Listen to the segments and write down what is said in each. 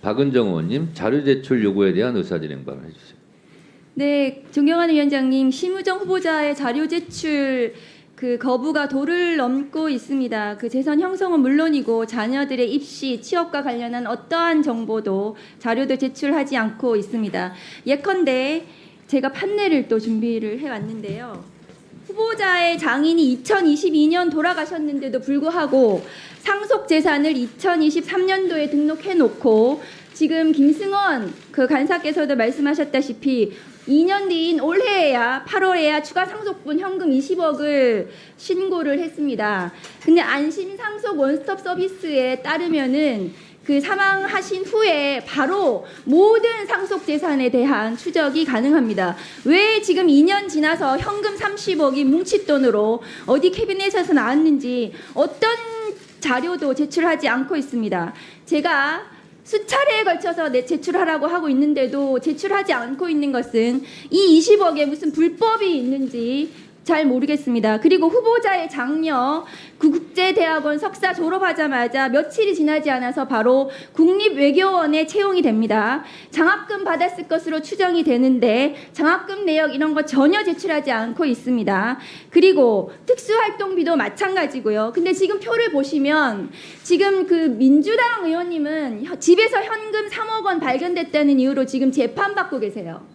박은정 의원님 자료 제출 요구에 대한 의사진행 발언해 주세요. 네, 존경하는 위원장님, 심우정 후보자의 자료 제출 거부가 도를 넘고 있습니다. 재산 형성은 물론이고 자녀들의 입시, 취업과 관련한 어떠한 정보도 자료도 제출하지 않고 있습니다. 예컨대 제가 판례를 또 준비를 해왔는데요. 후보자의 장인이 2022년 돌아가셨는데도 불구하고 상속 재산을 2023년도에 등록해놓고 지금 김승원 간사께서도 말씀하셨다시피 2년 뒤인 올해에야 8월에야 추가 상속분 현금 20억을 신고를 했습니다. 근데 안심 상속 원스톱 서비스에 따르면은 사망하신 후에 바로 모든 상속 재산에 대한 추적이 가능합니다. 왜 지금 2년 지나서 현금 30억이 뭉칫돈으로 어디 캐비넷에서 나왔는지 어떤 자료도 제출하지 않고 있습니다. 제가 수차례에 걸쳐서 제출하라고 하고 있는데도 제출하지 않고 있는 것은 이 20억에 무슨 불법이 있는지 잘 모르겠습니다. 그리고 후보자의 장녀 국제대학원 석사 졸업하자마자 며칠이 지나지 않아서 바로 국립외교원에 채용이 됩니다. 장학금 받았을 것으로 추정이 되는데 장학금 내역 이런 거 전혀 제출하지 않고 있습니다. 그리고 특수활동비도 마찬가지고요. 근데 지금 표를 보시면 지금 민주당 의원님은 집에서 현금 3억 원 발견됐다는 이유로 지금 재판받고 계세요.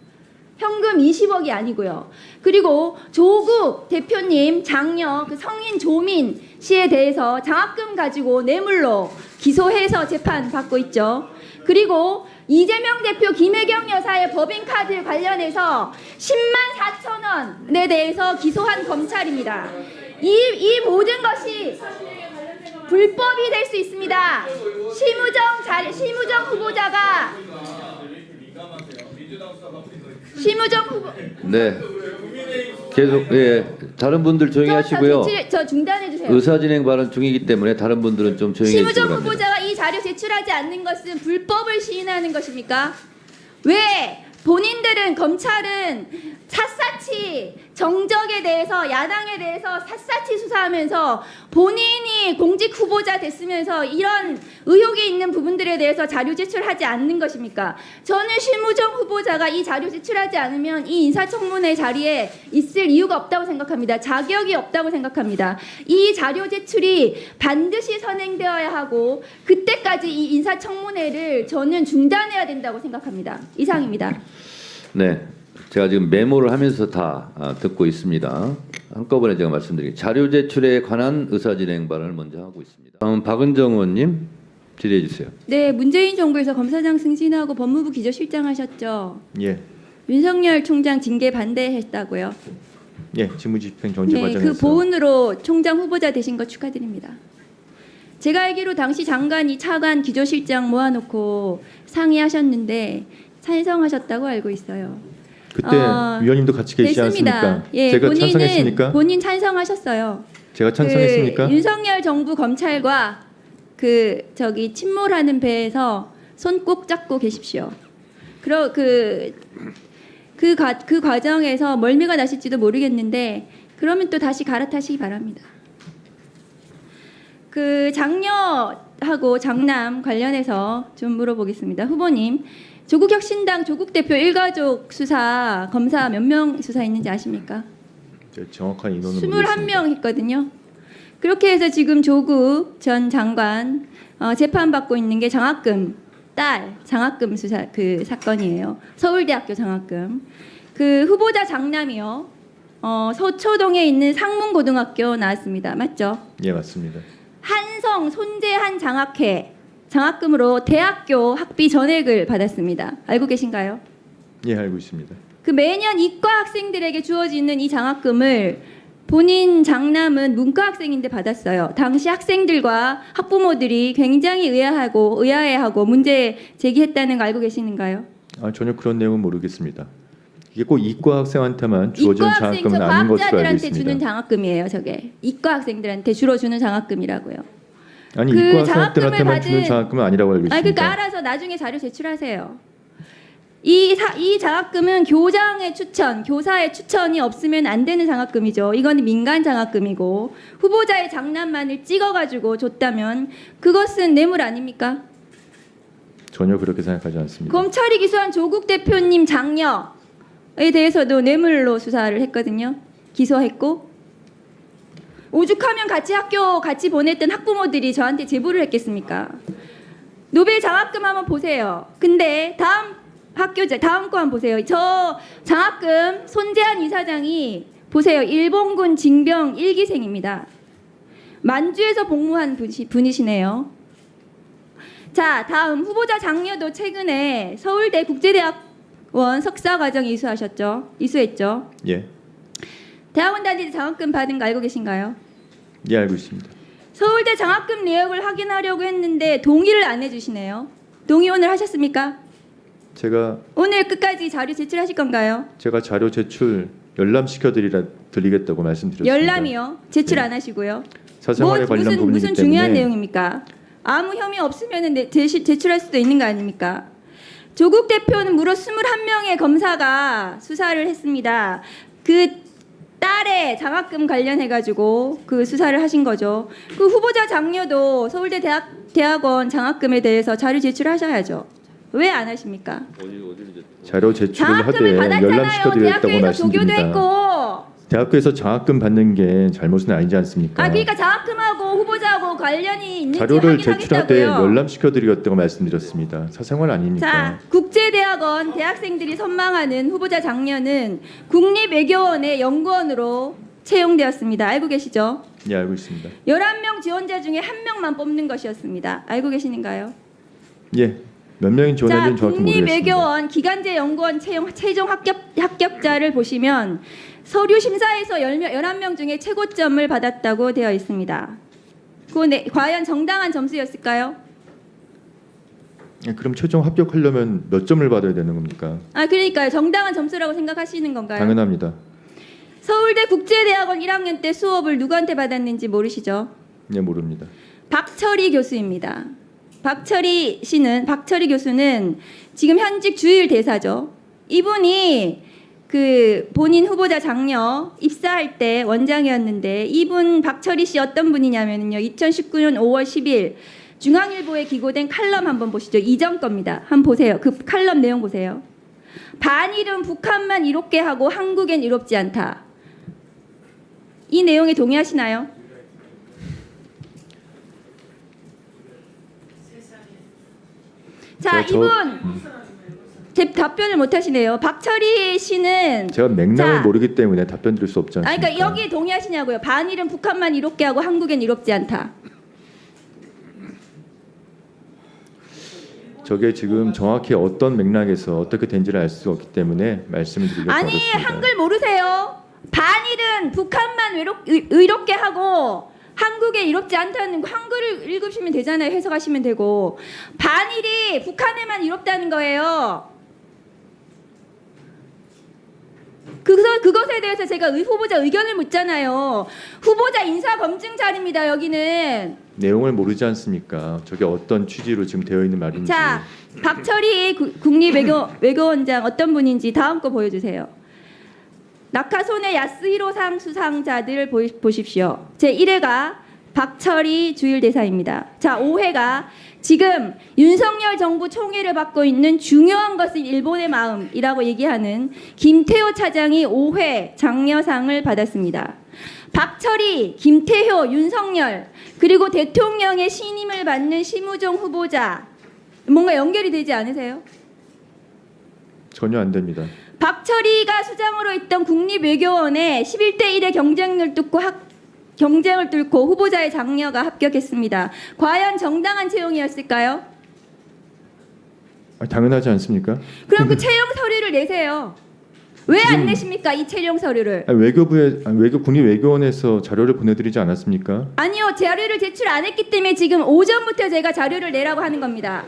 현금 20억이 아니고요. 그리고 조국 대표님 장녀 성인 조민 씨에 대해서 장학금 가지고 뇌물로 기소해서 재판받고 있죠. 그리고 이재명 대표 김혜경 여사의 법인카드 관련해서 10만 4천 원에 대해서 기소한 검찰입니다. 이 모든 것이 불법이 될 수 있습니다. 심우정 후보자가 네. 계속 다른 분들 조용히 하시고요. 저 중단해 주세요. 의사진행 발언 중이기 때문에 다른 분들은 좀 조용히 해주시기 심우정 바랍니다. 후보자가 이 자료 제출하지 않는 것은 불법을 시인하는 것입니까? 왜 본인들은 검찰은 샅샅이 정적에 대해서 야당에 대해서 샅샅이 수사하면서 본인이 공직 후보자 됐으면서 이런 의혹이 있는 부분들에 대해서 자료 제출하지 않는 것입니까? 저는 심우정 후보자가 이 자료 제출하지 않으면 이 인사청문회 자리에 있을 이유가 없다고 생각합니다. 자격이 없다고 생각합니다. 이 자료 제출이 반드시 선행되어야 하고 그때까지 이 인사청문회를 저는 중단해야 된다고 생각합니다. 이상입니다. 네, 제가 지금 메모를 하면서 다 듣고 있습니다. 한꺼번에 제가 말씀드리겠습니다. 자료 제출에 관한 의사진행 발언을 먼저 하고 있습니다. 다음 박은정 의원님 질의해 주세요. 네, 문재인 정부에서 검사장 승진하고 법무부 기조실장 하셨죠. 예, 윤석열 총장 징계 반대했다고요. 예, 직무집행 정지 네, 과정에서 보훈으로 총장 후보자 되신 거 축하드립니다. 제가 알기로 당시 장관이 차관 기조실장 모아놓고 상의하셨는데 찬성하셨다고 알고 있어요. 그때 위원님도 같이 계시지 않습니까? 예, 제가 본인은 찬성했습니까? 본인 찬성하셨어요. 제가 찬성했습니까? 윤석열 정부 검찰과 침몰하는 배에서 손 꼭 잡고 계십시오. 그 과정에서 멀미가 나실지도 모르겠는데 그러면 또 다시 갈아타시기 바랍니다. 장녀하고 장남 관련해서 좀 물어보겠습니다. 후보님, 조국혁신당 조국 대표 일가족 수사 검사 몇 명 수사했는지 아십니까? 정확한 인원은 21명 했거든요. 그렇게 해서 지금 조국 전 장관 재판받고 있는 게 장학금 장학금 수사 사건이에요. 서울대학교 장학금. 후보자 장남이요. 서초동에 있는 상문고등학교 나왔습니다. 맞죠? 예, 맞습니다. 한성 손재한 장학금으로 대학교 학비 전액을 받았습니다. 알고 계신가요? 예, 알고 있습니다. 매년 이과 학생들에게 주어지는 이 장학금을 본인 장남은 문과 학생인데 받았어요. 당시 학생들과 학부모들이 굉장히 의아해하고 문제 제기했다는 거 알고 계시는가요? 전혀 그런 내용은 모르겠습니다. 이게 꼭 이과 학생한테만 주어지는 장학금은 아닌 것으로 알고 과학자들한테 있습니다. 주는 장학금이에요. 저게 이과 학생들한테 주로 주는 장학금이라고요. 아니, 이과 학생들한테만 주는 장학금은 아니라고 알고 있습니다. 그러니까 알아서 나중에 자료 제출하세요. 이 장학금은 교장의 추천, 교사의 추천이 없으면 안 되는 장학금이죠. 이건 민간 장학금이고 후보자의 장남만을 찍어가지고 줬다면 그것은 뇌물 아닙니까? 전혀 그렇게 생각하지 않습니다. 검찰이 기소한 조국 대표님 장녀에 대해서도 뇌물로 수사를 했거든요. 기소했고 오죽하면 같이 학교 같이 보냈던 학부모들이 저한테 제보를 했겠습니까? 노벨 장학금 한번 보세요. 근데 다음 거 한번 보세요. 저 장학금 손재한 이사장이 보세요. 일본군 징병 1기생입니다. 만주에서 복무한 분이시네요. 자, 다음 후보자 장녀도 최근에 서울대 국제대학원 석사과정 이수했죠. 예, 대학원 다닐 때 장학금 받은 거 알고 계신가요? 예 알고 있습니다. 서울대 장학금 내역을 확인하려고 했는데 동의를 안 해주시네요. 동의 오늘 하셨습니까? 제가 오늘 끝까지 자료 제출하실 건가요? 자료 제출 열람시켜 드리겠다고 말씀드렸습니다. 열람이요? 제출 네. 안 하시고요? 사생활에 관련 부분이기 무슨 때문에 중요한 내용입니까? 아무 혐의 없으면 제출할 수도 있는 거 아닙니까? 조국 대표는 무려 21명의 검사가 수사를 했습니다. 그 딸의 장학금 관련해가지고 그 수사를 하신 거죠. 그 후보자 장녀도 서울대 대학원 장학금에 대해서 자료 제출하셔야죠. 왜 안 하십니까? 자료 제출을 장학금을 하되 열람시켜 받았잖아요. 드리겠다고 대학교에서 조교도 말씀드립니다. 했고. 대학교에서 장학금 받는 게 잘못은 아니지 않습니까? 그러니까 장학금하고 후보자하고 관련이 있는지 자료를 제출하되 확인하겠다고요. 열람시켜 드리겠다고 말씀드렸습니다. 사생활 아닙니까? 자, 국제대학원 대학생들이 선망하는 후보자 장녀는 국립외교원의 연구원으로 채용되었습니다. 알고 계시죠? 예 알고 있습니다. 11명 지원자 중에 1명만 뽑는 것이었습니다. 알고 계시는가요? 예, 몇 명인 자, 지원자인지는 정확히 모르겠습니다. 국립외교원 기간제 연구원 최종 합격자를 보시면 서류 심사에서 11명 중에 최고점을 받았다고 되어 있습니다. 과연 정당한 점수였을까요? 예, 그럼 최종 합격하려면 몇 점을 받아야 되는 겁니까? 그러니까요. 정당한 점수라고 생각하시는 건가요? 당연합니다. 서울대 국제대학원 1학년 때 수업을 누구한테 받았는지 모르시죠? 예 모릅니다. 박철희 교수입니다. 박철희 교수는 지금 현직 주일 대사죠. 이분이 그 본인 후보자 장녀 입사할 때 원장이었는데 이분 박철희 씨 어떤 분이냐면요. 2019년 5월 10일 중앙일보에 기고된 칼럼 한번 보시죠. 이전 겁니다. 한번 보세요. 그 칼럼 내용 보세요. 반일은 북한만 이롭게 하고 한국엔 이롭지 않다. 이 내용에 동의하시나요? 자, 이분 답변을 못 하시네요. 박철희 씨는 제가 맥락을 자, 모르기 때문에 답변 드릴 수 없지 않습니까? 그러니까 여기 동의하시냐고요. 반일은 북한만 이롭게 하고 한국엔 이롭지 않다. 저게 지금 정확히 어떤 맥락에서 어떻게 된지를 알 수 없기 때문에 말씀을 드리기가 아니 어렵습니다. 한글 모르세요? 반일은 북한만 의롭게 하고 한국에 이롭지 않다는 거 한글을 읽으시면 되잖아요. 해석하시면 되고 반일이 북한에만 이롭다는 거예요. 그것에 대해서 제가 후보자 의견을 묻잖아요. 후보자 인사 검증 자리입니다. 여기는. 내용을 모르지 않습니까? 저게 어떤 취지로 지금 되어 있는 말인지. 자, 박철희 국립외교원장 어떤 분인지 다음 거 보여주세요. 낙하손의 야스히로상 수상자들 보십시오. 제1회가 박철희 주일대사입니다. 자, 5회가 지금 윤석열 정부 총애를 받고 있는 중요한 것은 일본의 마음이라고 얘기하는 김태호 차장이 5회 장려상을 받았습니다. 박철희, 김태효, 윤석열 그리고 대통령의 신임을 받는 심우정 후보자 뭔가 연결이 되지 않으세요? 전혀 안 됩니다. 박철희가 수장으로 있던 국립외교원에 11대 1의 경쟁을 뚫고 후보자의 장녀가 합격했습니다. 과연 정당한 채용이었을까요? 당연하지 않습니까? 그럼 그 채용 서류를 내세요. 왜 안 내십니까? 이 채용 서류를. 국립외교원에서 자료를 보내드리지 않았습니까? 아니요. 자료를 제출 안 했기 때문에 지금 오전부터 제가 자료를 내라고 하는 겁니다.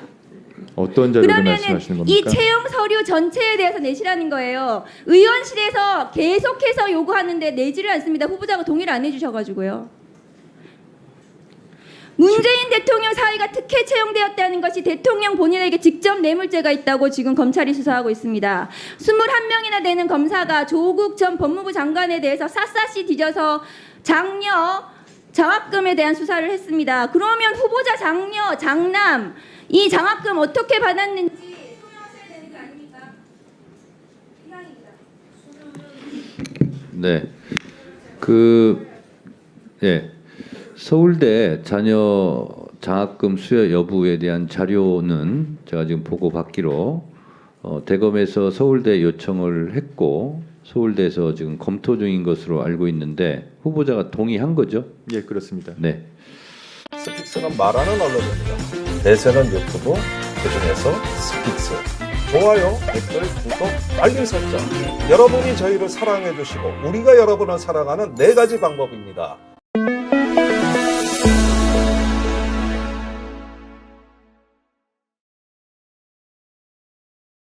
어떤 자료를 그러면은 말씀하시는 이 겁니까? 채용 서류 전체에 대해서 내시라는 거예요. 의원실에서 계속해서 요구하는데 내지를 않습니다. 후보자가 동의를 안 해주셔가지고요. 문재인 대통령 사위가 특혜 채용되었다는 것이 대통령 본인에게 직접 뇌물죄가 있다고 지금 검찰이 수사하고 있습니다. 21명이나 되는 검사가 조국 전 법무부 장관에 대해서 샅샅이 뒤져서 장녀 장학금에 대한 수사를 했습니다. 그러면 후보자 장녀, 장남 이 장학금 어떻게 받았는지 소명하셔야 되는 거 아닙니까? 이상입니다. 네. 서울대 자녀 장학금 수여 여부에 대한 자료는 제가 지금 보고받기로 대검에서 서울대 요청을 했고 서울대에서 지금 검토 중인 것으로 알고 있는데 후보자가 동의한 거죠? 예, 그렇습니다. 네. 스픽스는 말하는 언론입니다. 대세는 유튜브, 그중에서 스픽스. 좋아요, 댓글, 구독, 알림 설정. 여러분이 저희를 사랑해 주시고 우리가 여러분을 사랑하는 4가지 방법입니다.